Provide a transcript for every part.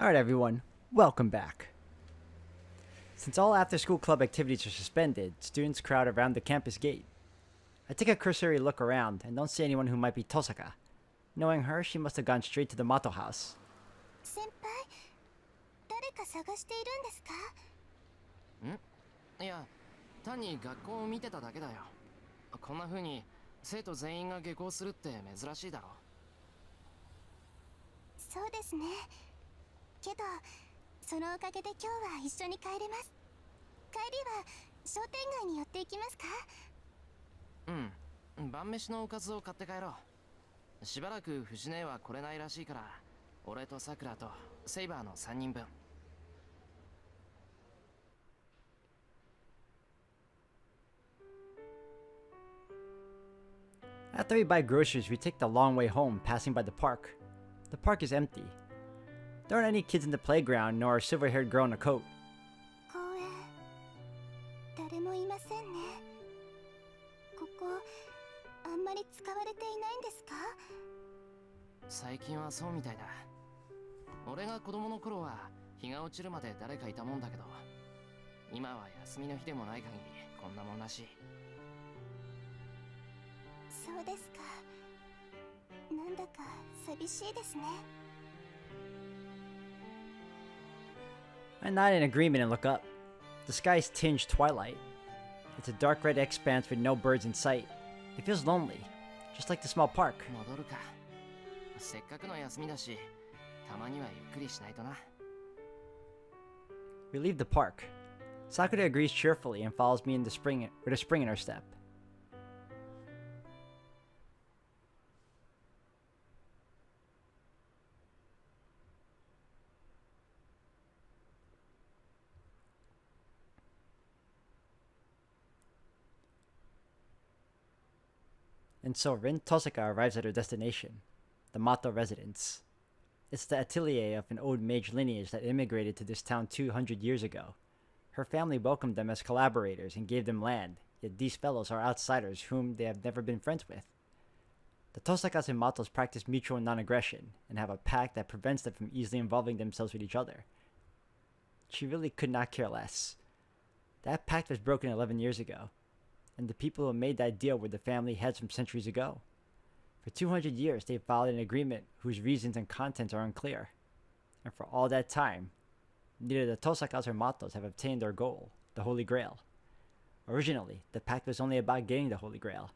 Alright everyone, welcome back. Since all after-school club activities are suspended, students crowd around the campus gate. I take a cursory look around and don't see anyone who might be Tosaka. Knowing her, she must have gone straight to the Mato house. 先輩、誰か探しているんですか？いや、単に学校を見てただけだよ。こんな風に生徒全員が下校するって珍しいだろ。そうですね。けど、そのおかげで今日は一緒に帰れます。帰りは商店街に寄っていきますか？晩飯のおかずを買って帰ろう。しばらく藤姉は来れないらしいから、俺とさくらとセイバーの3人分。After we buy groceries, we take the long way home, passing by the park. The park is empty. There aren't any kids in the playground, nor a silver-haired girl in a coat. 公園、誰もいませんね。ここ、あんまり使われていないんですか？最近はそうみたいだ。俺が子供の頃は日が落ちるまで誰かいたもんだけど、今は休みの日でもない限りこんなもんらしい。そうですか。なんだか寂しいですね。I nod in agreement and look up. The sky is tinged twilight. It's a dark red expanse with no birds in sight. It feels lonely, just like the small park. 戻るか。せっかくの休みだし、たまにはゆっくりしないとな。We leave the park. Sakura agrees cheerfully and follows me in the spring with a spring in her step. And so Rin Tosaka arrives at her destination, the Mato residence. It's the atelier of an old mage lineage that immigrated to this town 200 years ago. Her family welcomed them as collaborators and gave them land, yet these fellows are outsiders whom they have never been friends with. The Tosakas and Matos practice mutual non-aggression and have a pact that prevents them from easily involving themselves with each other. She really could not care less. That pact was broken 11 years ago, and the people who made that deal were the family heads from centuries ago. For 200 years, they've followed an agreement whose reasons and contents are unclear. And for all that time, neither the Tosakas or Matos have obtained their goal, the Holy Grail. Originally, the pact was only about getting the Holy Grail.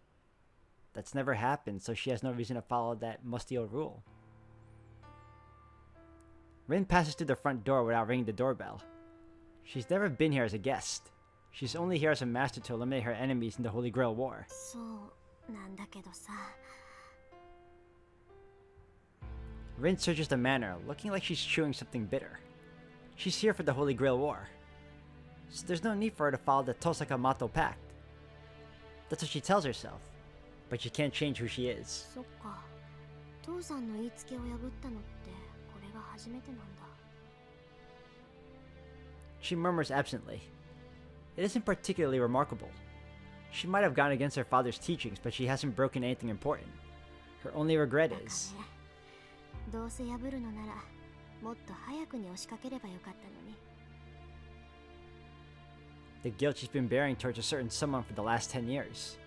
That's never happened, so she has no reason to follow that musty old rule. Rin passes through the front door without ringing the doorbell. She's never been here as a guest. She's only here as a master to eliminate her enemies in the Holy Grail War. そうなんだけどさ。Rin searches the manor, looking like she's chewing something bitter. She's here for the Holy Grail War, so there's no need for her to follow the Tosaka Mato Pact. That's what she tells herself, but she can't change who she is. そっか。父さんの言いつけを破ったのってこれが初めてなんだ。She murmurs absently. It isn't particularly remarkable. She might have gone against her father's teachings, but she hasn't broken anything important. Her only regret is... どうせ破るのならもっと早くに押しかければよかったのに。 the guilt she's been bearing towards a certain someone for the last 10 years.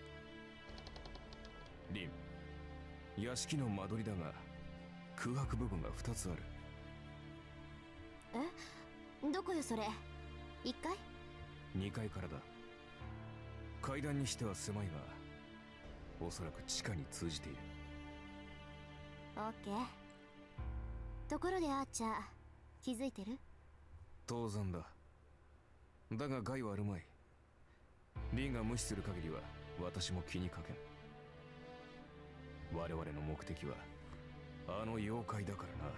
リン、屋敷の間取りだが空白部分が2つある。え、どこよそれ？1階？2階からだ。階段にしては狭いが、おそらく地下に通じている。オッケー。ところでアーチャー、気づいてる？当然だ。だが害はあるまい。リンが無視する限りは私も気にかけん。我々の目的はあの妖怪だからな。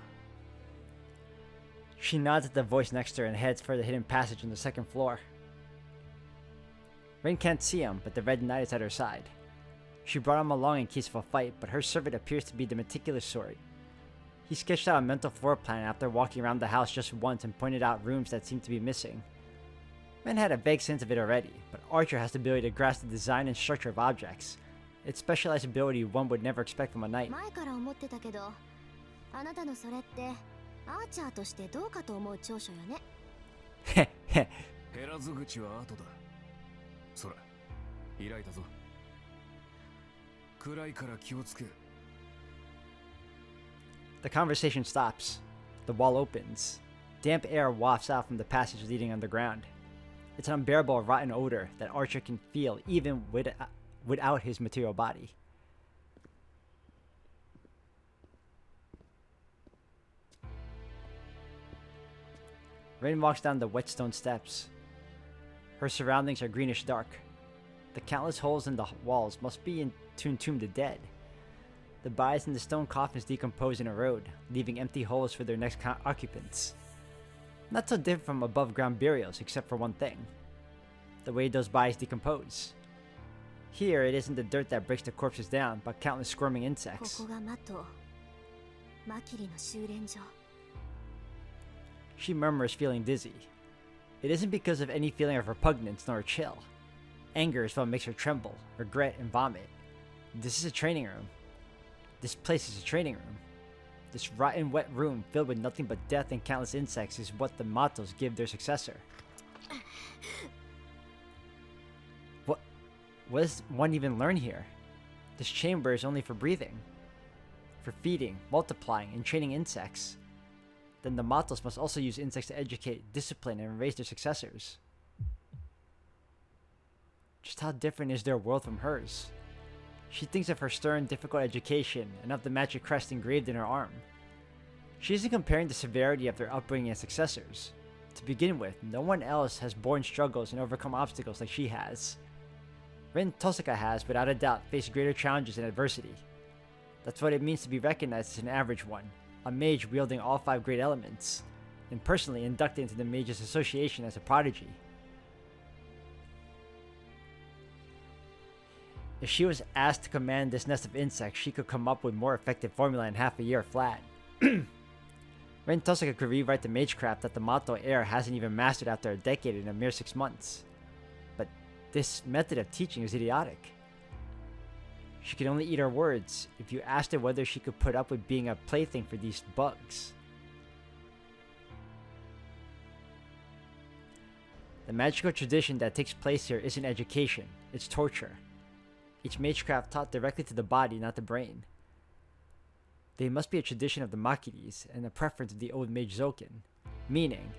She nods at the voice next to her and heads for the hidden passage on the second floor. Rin can't see him, but the Red Knight is at her side. She brought him along in case of a fight, but her servant appears to be the meticulous sort. He sketched out a mental floor plan after walking around the house just once and pointed out rooms that seemed to be missing. Rin had a vague sense of it already, but Archer has the ability to grasp the design and structure of objects. It's specialized ability one would never expect from a knight. 前から思ってたけど、あなたのそれってアーチャーとしてどうかと思う長所よね。Heh heh. 減らず口は後だ。そら開いたぞ。暗いから気をつけ。 The conversation stops. The wall opens. Damp air wafts out from the passage leading underground. It's an unbearable rotten odor that Archer can feel even without his material body. Rin walks down the wet stone steps. Her surroundings are greenish dark. The countless holes in the walls must be to entomb the dead. The bodies in the stone coffins decompose and erode, leaving empty holes for their next occupants. Not so different from above ground burials, except for one thing: the way those bodies decompose. Here, it isn't the dirt that breaks the corpses down, but countless squirming こ insects. こがマトマキリの修練所。 She murmurs, feeling dizzy. It isn't because of any feeling of repugnance nor chill. Anger is what makes her tremble, regret, and vomit. This is a training room. This place is a training room. This rotten, wet room filled with nothing but death and countless insects is what the Matos give their successor. What does one even learn here? This chamber is only for breathing, for feeding, multiplying, and training insects. Then the Matos must also use insects to educate, discipline, and raise their successors. Just how different is their world from hers? She thinks of her stern, difficult education and of the magic crest engraved in her arm. She isn't comparing the severity of their upbringing and successors. To begin with, no one else has borne struggles and overcome obstacles like she has. Rin Tosaka has, without a doubt, faced greater challenges and adversity. That's what it means to be recognized as an average one, a mage wielding all 5 great elements, and personally inducted into the Mages Association as a prodigy. If she was asked to command this nest of insects, she could come up with more effective formula in half a year flat. Ren Tosaka could rewrite the magecraft that the Mato heir hasn't even mastered after a decade in a mere 6 months. But this method of teaching is idiotic. She could only eat her words if you asked her whether she could put up with being a plaything for these bugs. The magical tradition that takes place here isn't education, it's torture. Each magecraft taught directly to the body, not the brain. They must be a tradition of the Makiris and a preference of the old mage Zokin, meaning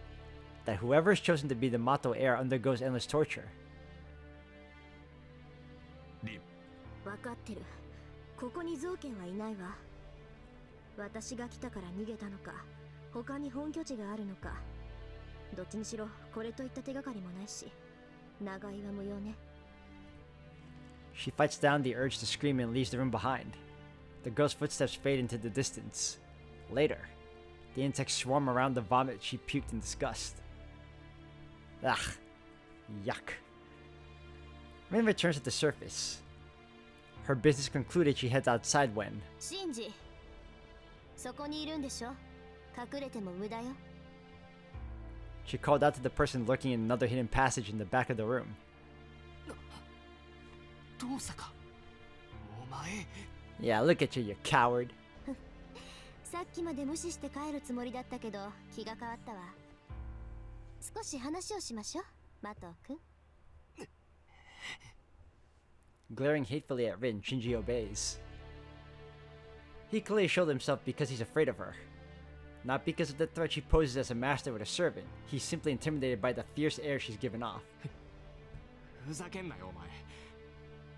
that whoever is chosen to be the Mato heir undergoes endless torture. 分かってる。ここに造剣はいないわ。私が来たから逃げたのか、他に本拠地があるのか。どっちにしろこれといった手がかりもないし、長居は無用ね。She fights down the urge to scream and leaves the room behind. The girl's footsteps fade into the distance. Later, the insects swarm around the vomit she puked in disgust. Ugh. Yuck. Rin returns to the surface. Her business concluded, she heads outside when... シンジ、そこにいるんでしょ。隠れても無駄よ。 She called out to the person lurking in another hidden passage in the back of the room. どうさかお前 Yeah, look at you, you coward. さっきまで無視して帰るつもりだったけど気が変わったわ。少し話をしましょう、マト君。 Glaring hatefully at Rin, Shinji obeys. He clearly showed himself because he's afraid of her. Not because of the threat she poses as a master with a servant. He's simply intimidated by the fierce air she's given off. ふざけんなよお前。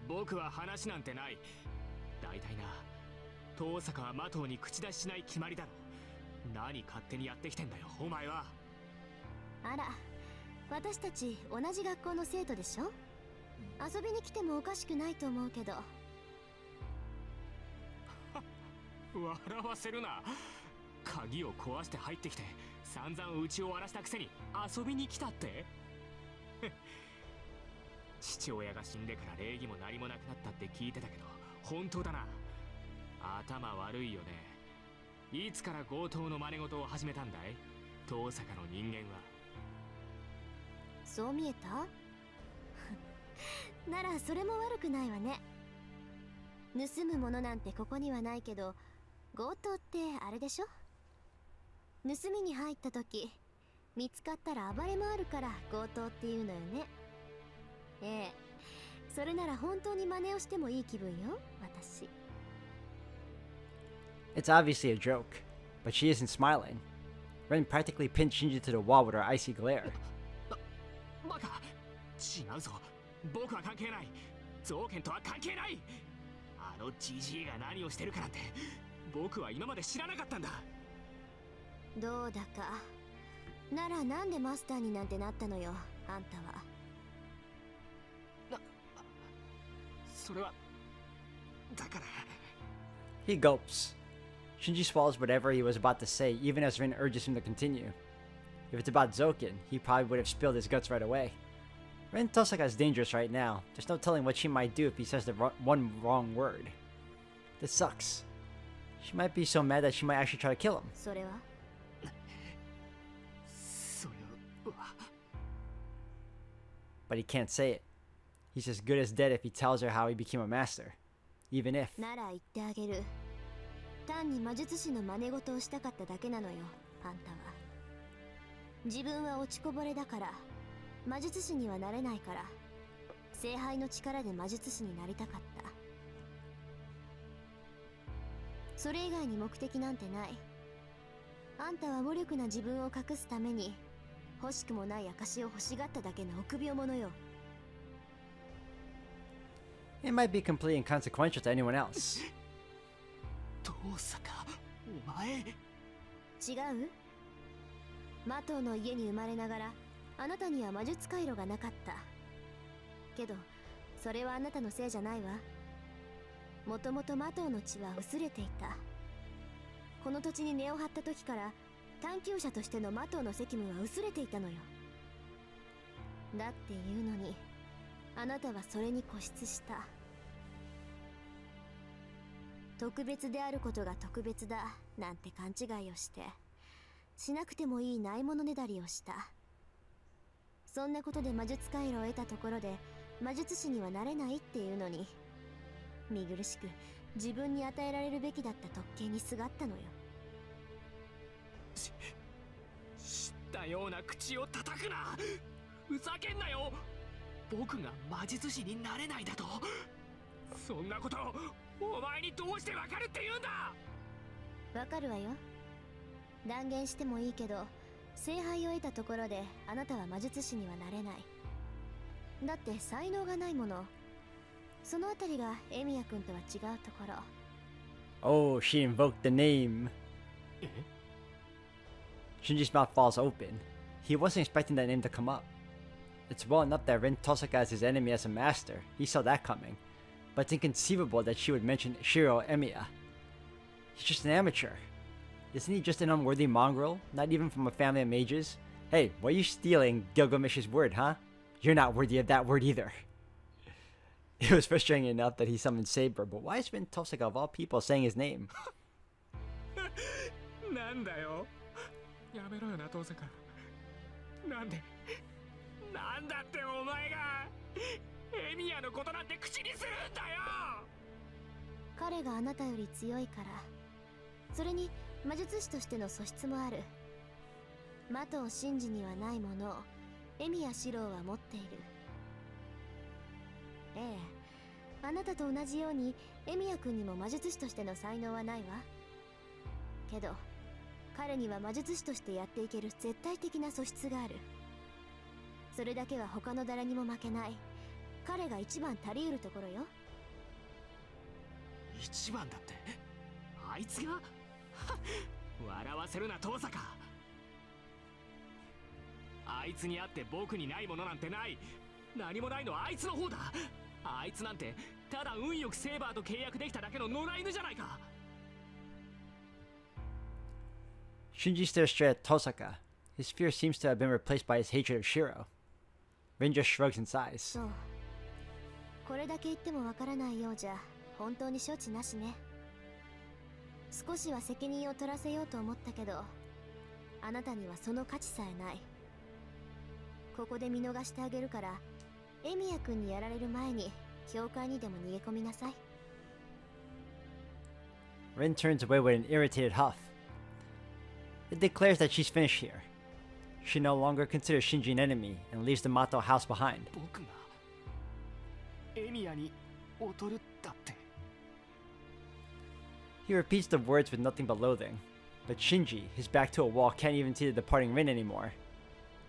僕は話なんてない。大体な、遠坂はマトウに口出ししない決まりだろ。何勝手にやってきてんだよお前は。あら、私たち同じ学校の生徒でしょ。遊びに来てもおかしくないと思うけど。笑わせるな。鍵を壊して入ってきて散々うちを荒らしたくせに遊びに来たって。父親が死んでから礼儀も何もなくなったって聞いてたけど本当だな。頭悪いよね。いつから強盗の真似事を始めたんだい、遠坂の人間は。そう見えた？ならそれも悪くないわね。盗むものなんてここにはないけど、強盗ってあれでしょ？盗みに入った時見つかったら暴れ回るから強盗っていうのよね。ええ、それなら本当に真似をしてもいい気分よ、私。 It's obviously a joke, but she isn't smiling. Ren practically pinned Shinji to the wall with her icy glare. バカ、違うぞ。僕は関係ない。造剣とは関係ない。あのジジイが何をしてるかなんて僕は今まで知らなかったんだ。どうだか。ならなんでマスターになんてなったのよ、あんたは。それはだから。 He gulps. Shinji swallows whatever he was about to say, even as Rin urges him to continue. If it's about Zoken, he probably would have spilled his guts right away. Ren Tosaka is dangerous right now. There's no telling what she might do if he says the one wrong word. This sucks. She might be so mad that she might actually try to kill him. それはそれは But he can't say it. He's as good as dead if he tells her how he became a master. Even if. なら言ってあげる。単に魔術師の真似事をしたかっただけなのよ、あんたは。自分は落ちこぼれだから、魔術師にはなれないから、聖杯の力で魔術師になりたかった。それ以外に目的なんてない。あんたは無力な自分を隠すために欲しくもない証を欲しがっただけの臆病者よ。It might be completely inconsequential to anyone else. 遠坂、お前。違う？魔頭の家に生まれながらあなたには魔術回路がなかった。けどそれはあなたのせいじゃないわ。もともと魔頭の血は薄れていた。この土地に根を張った時から探求者としての魔頭の責務は薄れていたのよ。だっていうのにあなたはそれに固執した。特別であることが特別だなんて勘違いをしてしなくてもいいないものねだりをした。そんなことで魔術回路を得たところで魔術師にはなれないっていうのに、見苦しく自分に与えられるべきだった特権にすがったのよ。知ったような口を叩くな。ふざけんなよ。僕が魔術師になれないだと。そんなことお前にどうしてわかるって言うんだ。わかるわよ。断言してもいいけど聖杯を得たところであなたは魔術師にはなれない。だって才能がないもの。そのあたりがエミヤ君とは違うところ。 Oh, she invoked the name. Shinji's mouth falls open. He wasn't expecting that name to come up. It's well enough that Rin Tosaka is his enemy as a master. He saw that coming. But it's inconceivable that she would mention Shiro Emiya. He's just an amateur. Isn't he just an unworthy mongrel? Not even from a family of mages? Hey, why are you stealing Gilgamesh's word, huh? You're not worthy of that word either. It was frustrating enough that he summoned Saber, but why is Rin Tosaka of all people saying his name? なんだよ。やめろよな、遠坂。なんでなんだってお前がエミヤのことなんて口にするんだよ。彼があなたより強いから。それに魔術師としての素質もある。魔頭真治にはないものをエミヤ四郎は持っている。ええ、あなたと同じようにエミヤ君にも魔術師としての才能はないわ。けど彼には魔術師としてやっていける絶対的な素質がある。それだけは他の誰にも負けない。彼が一番足りうるところよ。一番だって。あいつが笑わせるな、遠坂。あいつにあって僕にないものなんてない。何もないのはあいつの方だ。あいつなんてただ運よくセーバーと契約できただけの野良犬じゃないか。 Shinji stares straight at Tosaka. His fear seems to have been replaced by his hatred of Shiro. Rin just shrugs and sighs. そう。これだけ言ってもわからないようじゃ本当に処置なしね。少しは責任を取らせようと思ったけど、あなたにはその価値さえない。ここで見逃してあげるから、エミヤ君にやられる前に教会にでも逃げ込みなさい。 Rin turns away with an irritated huff. It declares that she's finished here. She no longer considers Shinji an enemy and leaves the Mato house behind. 僕がエミヤに劣るだって。 He repeats the words with nothing but loathing. But Shinji, his back to a wall, can't even see the departing Rin anymore.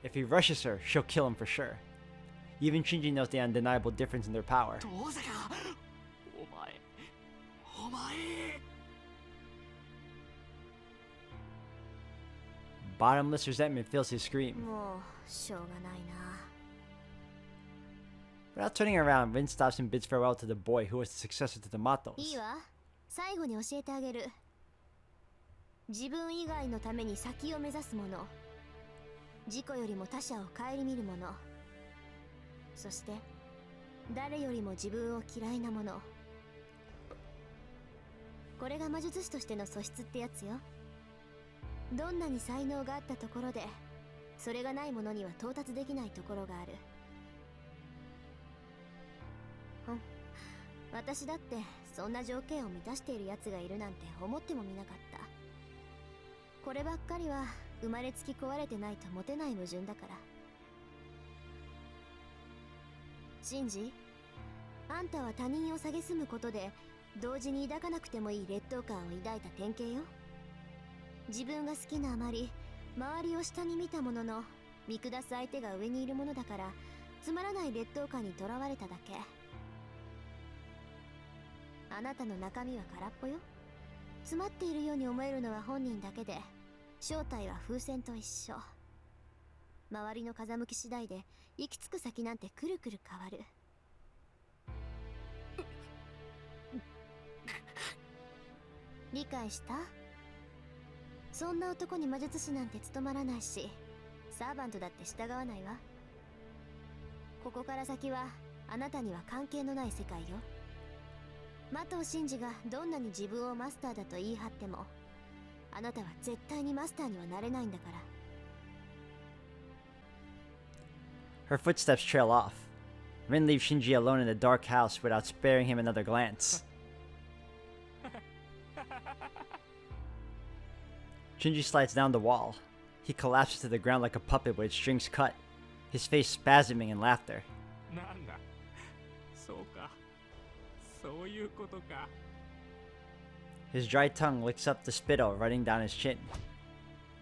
If he rushes her, she'll kill him for sure. Even Shinji knows the undeniable difference in their power. 遠坂、お前。 Bottomless resentment fills his scream. もうしょうがないな。 Without turning around, Rin stops and bids farewell to the boy who was the successor to the い Matos. いわ、最後に教えてあげる。自分以外のために先を目指すもの、自己よりも他者を顧みるもの、そして誰よりも自分を嫌いなもの。これが魔術師としての素質ってやつよ。どんなに才能があったところで、それがないものには到達できないところがある。私だってそんな条件を満たしている奴がいるなんて思ってもみなかった。こればっかりは生まれつき壊れてないと持てない矛盾だから。シンジ、あんたは他人を蔑むことで同時に抱かなくてもいい劣等感を抱いた典型よ。自分が好きなあまり周りを下に見たものの見下す相手が上にいるものだからつまらない劣等感にとらわれただけ。あなたの中身は空っぽよ。詰まっているように思えるのは本人だけで、正体は風船と一緒。周りの風向き次第で行き着く先なんてくるくる変わる。理解した？そんな男に魔術師なんて務まらないし、サーバントだって従わないわ。ここから先はあなたには関係のない世界よ。麻藤真司がどんなに自分をマスターだと言い張っても、あなたは絶対にマスターにはなれないんだから。 Her footsteps trail off. Rin leaves Shinji alone in the dark house without sparing him another glance. Shinji slides down the wall. He collapses to the ground like a puppet with its strings cut, his face spasming in laughter. なんだ、そうか、そういうことか。 His dry tongue licks up the spittle running down his chin.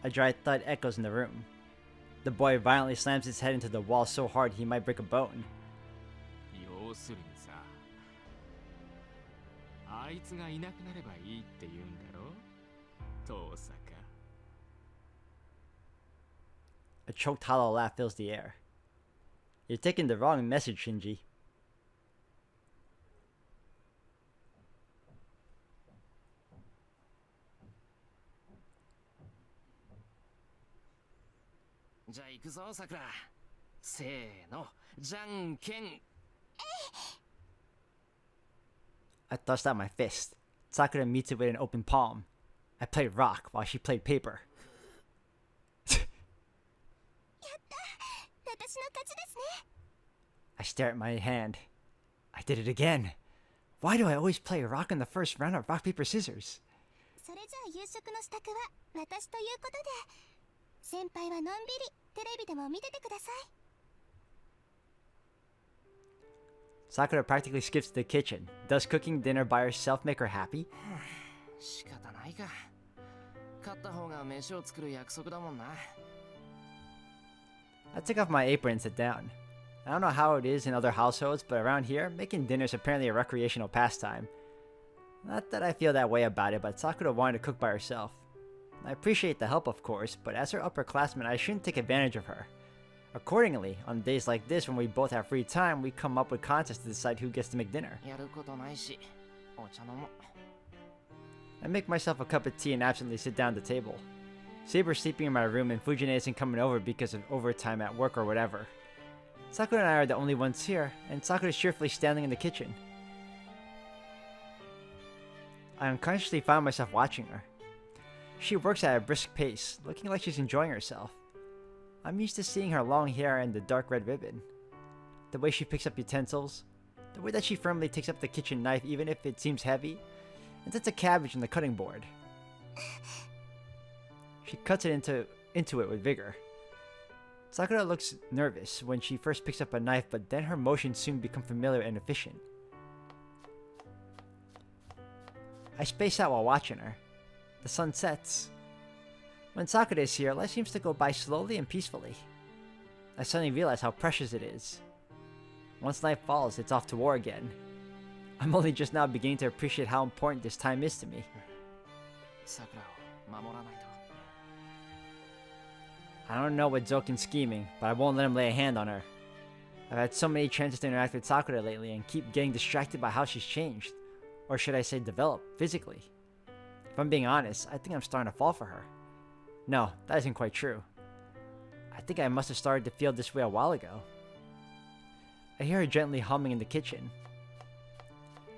A dry thud echoes in the room. The boy violently slams his head into the wall so hard he might break a bone. 要するにさ、あいつがいなくなればいいって言うんだろ、遠坂。 A choked hollow laugh fills the air. You're taking the wrong message, Shinji. じゃあ行くぞ、さくら。せーの、じゃんけん。 I thrust out my fist. Sakura meets it with an open palm. I played rock while she played paper. 私の勝ちですね。 I stare at my hand. I did it again. Why do I always play rock in the first round of rock, paper, scissors? それじゃあ夕食の支度は私ということで、先輩はのんびりテレビでも見ててください。 Sakura practically skips to the kitchen. Does cooking dinner by herself make her happy? 仕方ないか。勝った方が飯を作る約束だもんな。 I take off my apron and sit down. I don't know how it is in other households, but around here, making dinner is apparently a recreational pastime. Not that I feel that way about it, but Sakura wanted to cook by herself. I appreciate the help, of course, but as her upperclassman, I shouldn't take advantage of her. Accordingly, on days like this when we both have free time, we come up with contests to decide who gets to make dinner. やることないし、お茶飲もう。 I make myself a cup of tea and absently sit down at the table. Saber's sleeping in my room and Fujine isn't coming over because of overtime at work or whatever. Sakura and I are the only ones here, and Sakura is cheerfully standing in the kitchen. I unconsciously find myself watching her. She works at a brisk pace, looking like she's enjoying herself. I'm used to seeing her long hair and the dark red ribbon. The way she picks up utensils, the way that she firmly takes up the kitchen knife even if it seems heavy, and sets a cabbage on the cutting board. She cuts it into it with vigor. Sakura looks nervous when she first picks up a knife, but then her motions soon become familiar and efficient. I space out while watching her. The sun sets. When Sakura is here, life seems to go by slowly and peacefully. I suddenly realize how precious it is. Once night falls, it's off to war again. I'm only just now beginning to appreciate how important this time is to me. 桜を守らないと。 I don't know what Zokin's scheming, but I won't let him lay a hand on her. I've had so many chances to interact with Sakura lately and keep getting distracted by how she's changed. Or should I say developed, physically. If I'm being honest, I think I'm starting to fall for her. No, that isn't quite true. I think I must have started to feel this way a while ago. I hear her gently humming in the kitchen.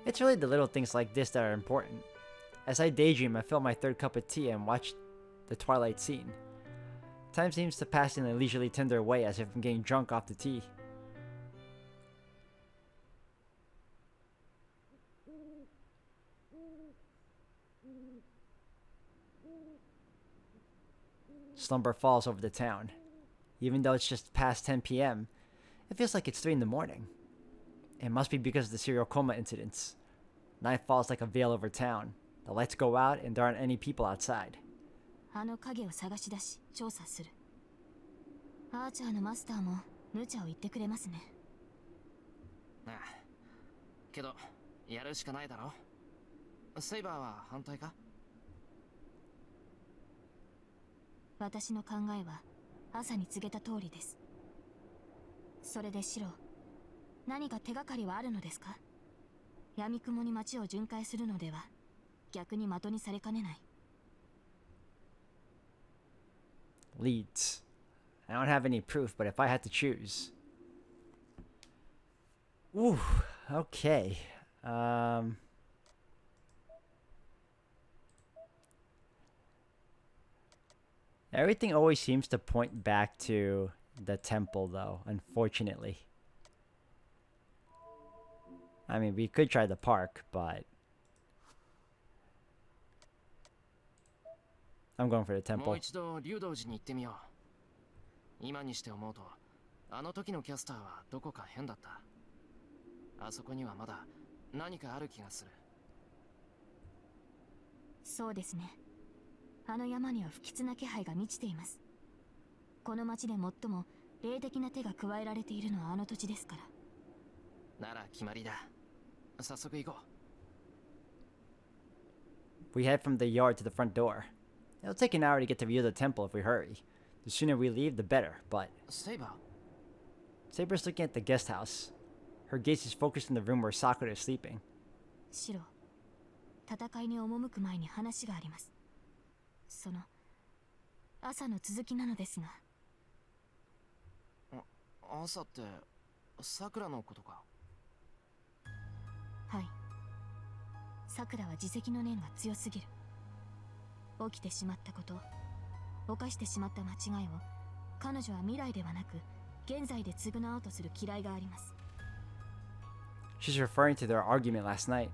It's really the little things like this that are important. As I daydream, I fill my third cup of tea and watch the twilight scene. Time seems to pass in a leisurely tender way as if I'm getting drunk off the tea. Slumber falls over the town. Even though it's just past 10 p.m., it feels like it's 3 in the morning. It must be because of the serial coma incidents. Night falls like a veil over town. The lights go out and there aren't any people outside. あの影を探し出し調査する。アーチャーのマスターも無茶を言ってくれますね。ああけどやるしかないだろ。セイバーは反対か？私の考えは朝に告げた通りです。それでシロ、何か手がかりはあるのですか？闇雲に街を巡回するのでは逆に的にされかねない。Leads. I don't have any proof, but if I had to choose. Ooh, okay. Everything always seems to point back to the temple, though, unfortunately. I mean, we could try the park, but I'm going for the も temple. う一度竜道寺に行ってみよう。今にして思うと、あの時のキャスターはどこか変だった。あそこにはまだ何かある気がする。そうですね。あの山には不吉な気配が満ちています。この町で最も霊的な手が加えられているのはあの土地ですから。なら決まりだ。早速行こ We head from the yard to the front door. It'll take an hour to get to view the temple if we hurry. The sooner we leave, the better, but う。セイバー Saber's looking at the guest house. Her gaze is focused in the room where Sakura is sleeping. シロ、戦いに赴く前に話があります。その朝の続きなのですが。朝って桜のことか？はい。さくらは自責の念が強すぎる。起きてしまったこと、犯してしまった間違いを彼女は未来ではなく現在で償おうとする嫌いがあります。 She's referring to their argument last night.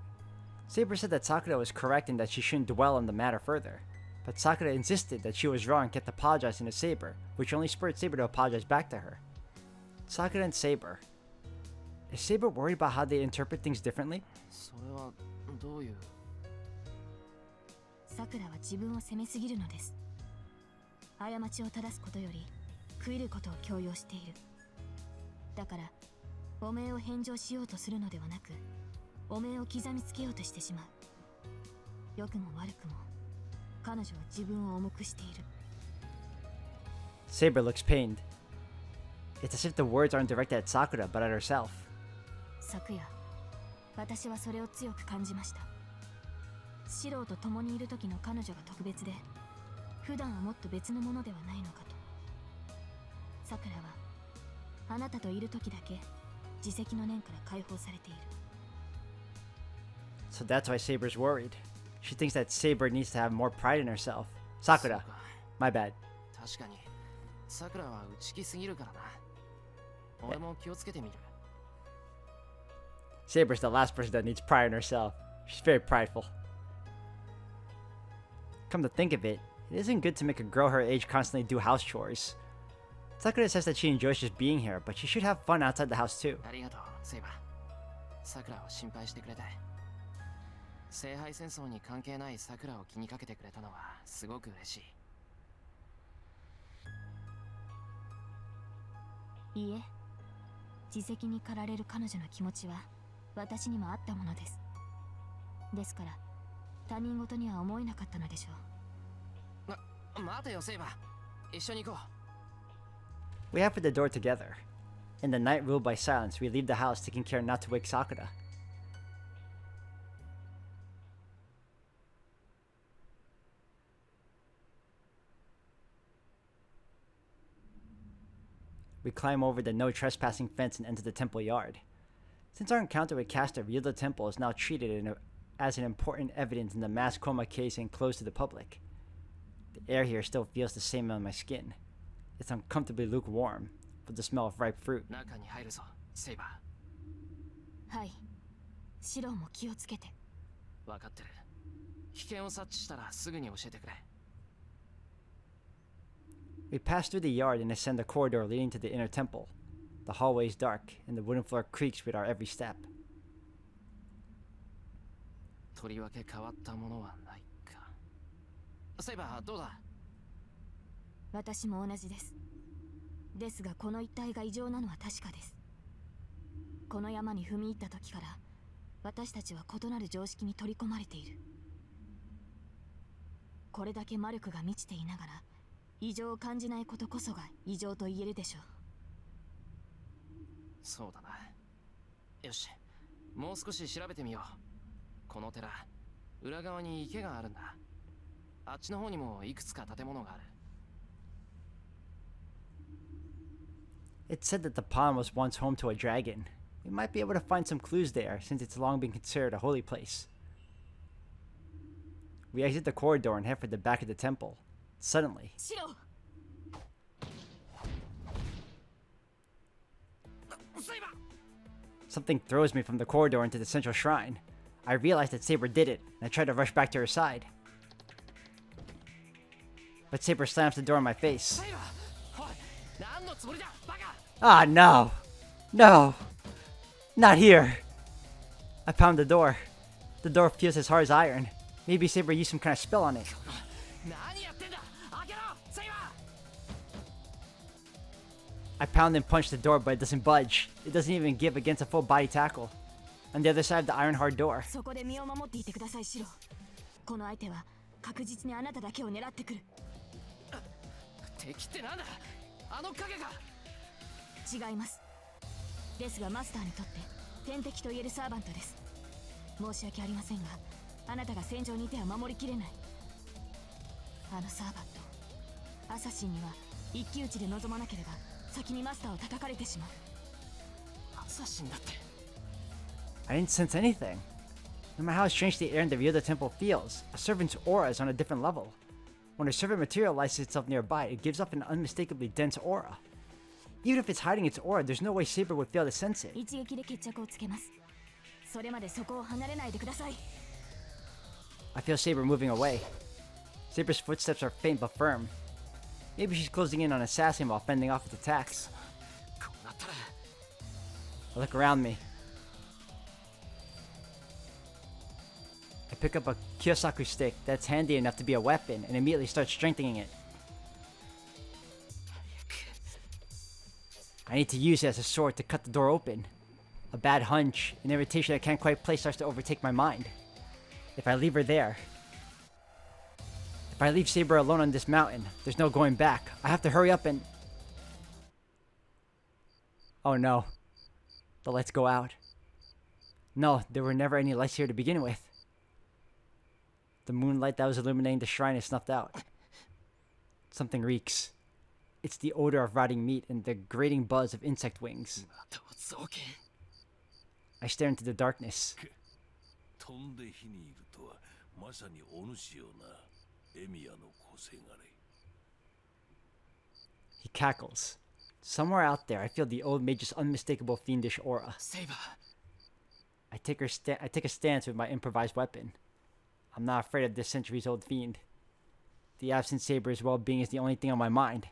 Saber said that Sakura was correct and that she shouldn't dwell on the matter further. But Sakura insisted that she was wrong and kept apologizing to Saber, which only spurred Saber to apologize back to her. Sakura and Saber. Is Saber worried about how they interpret things differently? それはどういう？さくらは自分を責めすぎるのです。過ちを正すことより悔いることを強要している。だから汚名を返上しようとするのではなく、汚名を刻みつけようとしてしまう。良くも悪くも彼女は自分を重くしている。 Saber looks pained. It's as if the words aren't directed at Sakura but at herself. 昨夜、私はそれを強く感じました。シローと共にいる時の彼女が特別で、普段はもっと別のものではないのかと。さくらはあなたといる時だけ自責の念から解放されている。 So that's why Saber's worried. She thinks that Saber needs to have more pride in herself. Sakura. そうか My bad. 確かに桜は内気すぎるからな。俺も気をつけてみる。 Saber's the last person that needs pride in herself. She's very prideful. Come to think of it, It isn't good to make a girl her age constantly do house chores. Sakura says that she enjoys just being here, but she should have fun outside the house too. ありがとうセイバー。さくらを心配してくれて。聖杯戦争に関係ないさくらを気にかけてくれたのはすごく嬉しい。いいえ、自責に駆られる彼女の気持ちは私にもあったものです。ですから他人事には思えなかったのでしょう。待てよセイバー、一緒に行こう。We head for the door together. In the night ruled by silence, we leave the house taking care not to wake Sakura. We climb over the no trespassing fence and enter the temple yard. Since our encounter with Castor revealed the temple is now treated as an important evidence in the mass chroma case and closed to the public. The air here still feels the same on my skin. It's uncomfortably lukewarm, with the smell of ripe fruit. 中に入るぞセイバはい、シローも気をつけて。ー。分かってる。危険を察知したらすぐに教えてくれ。We pass through the yard and ascend a corridor leading to the inner temple. The hallway is dark, and the wooden floor creaks with our every step. とりわけ変わったものはないか。セイバーどうだ。私も同じです。ですがこの一帯が異常なのは確かです。この山に踏み入った時から私たちは異なる常識に取り込まれている。これだけ魔力が満ちていながら異常を感じないことこそが異常と言えるでしょう。そうだな。よし、もう少し調べてみよう。この寺、裏側に池があるんだ。あっちの方にもいくつか建物がある。It's said that the pond was once home to a dragon. We might be able to find some clues there, since it's long been considered a holy place. We exit the corridor and head for the back of the temple. Suddenly, シロー、 something throws me from the corridor into the central shrine. I realize that Saber did it, and I try to rush back to her side. But Saber slams the door in my face. セイバー、おい、何のつもりだ、バカ。 Ah, no! No! Not here! I pound the door. The door feels as hard as iron. Maybe Saber used some kind of spell on it. 何やってんだ、開けろ、セイバ I pound and punch the door, but it doesn't budge. It doesn't even give against a full body tackle. On the other side of the iron hard door, そこで身を守っていてください、シロー。この相手は確実にあなただけを狙ってくる。ー。敵ってなんだ、あの影か。違います。ですがマスターにとって天敵と言えるサーバントです。申し訳ありませんが、あなたが戦場にいては守りきれない。あのサーバント、アサシンには一騎打ちで臨まなければ先にマスターを叩かれてしまう。アサシンだって。 I didn't sense anything. No matter how strange the air in the rear of the temple feels, a servant's aura is on a different level. When a servant materializes itself nearby, it gives off an unmistakably dense aura. Even if it's hiding its aura, there's no way Saber would fail to sense it. 一撃で決着をつけます。それまでそこを離れないでください。 I feel Saber moving away. Saber's footsteps are faint but firm. Maybe she's closing in on Assassin while fending off its attacks. こうなったら。 I look around me. I pick up a Kyosaku stick that's handy enough to be a weapon and immediately start strengthening it. I need to use it as a sword to cut the door open. A bad hunch, an irritation I can't quite place starts to overtake my mind. If I leave her there, if I leave Saber alone on this mountain, there's no going back. I have to hurry up and... Oh no. The lights go out. No, there were never any lights here to begin with. The moonlight that was illuminating the shrine is snuffed out. Something reeks. It's the odor of rotting meat and the grating buzz of insect wings. また造形。 I stare into the darkness. 飛んで火にいるとはまさにお主よな、エミヤの個性がれ。 He cackles. Somewhere out there, I feel the old mage's unmistakable fiendish aura. セイバー。 I take a stance with my improvised weapon. I'm not afraid of this centuries-old fiend. the absent Saber's well-being is the only thing on my mind.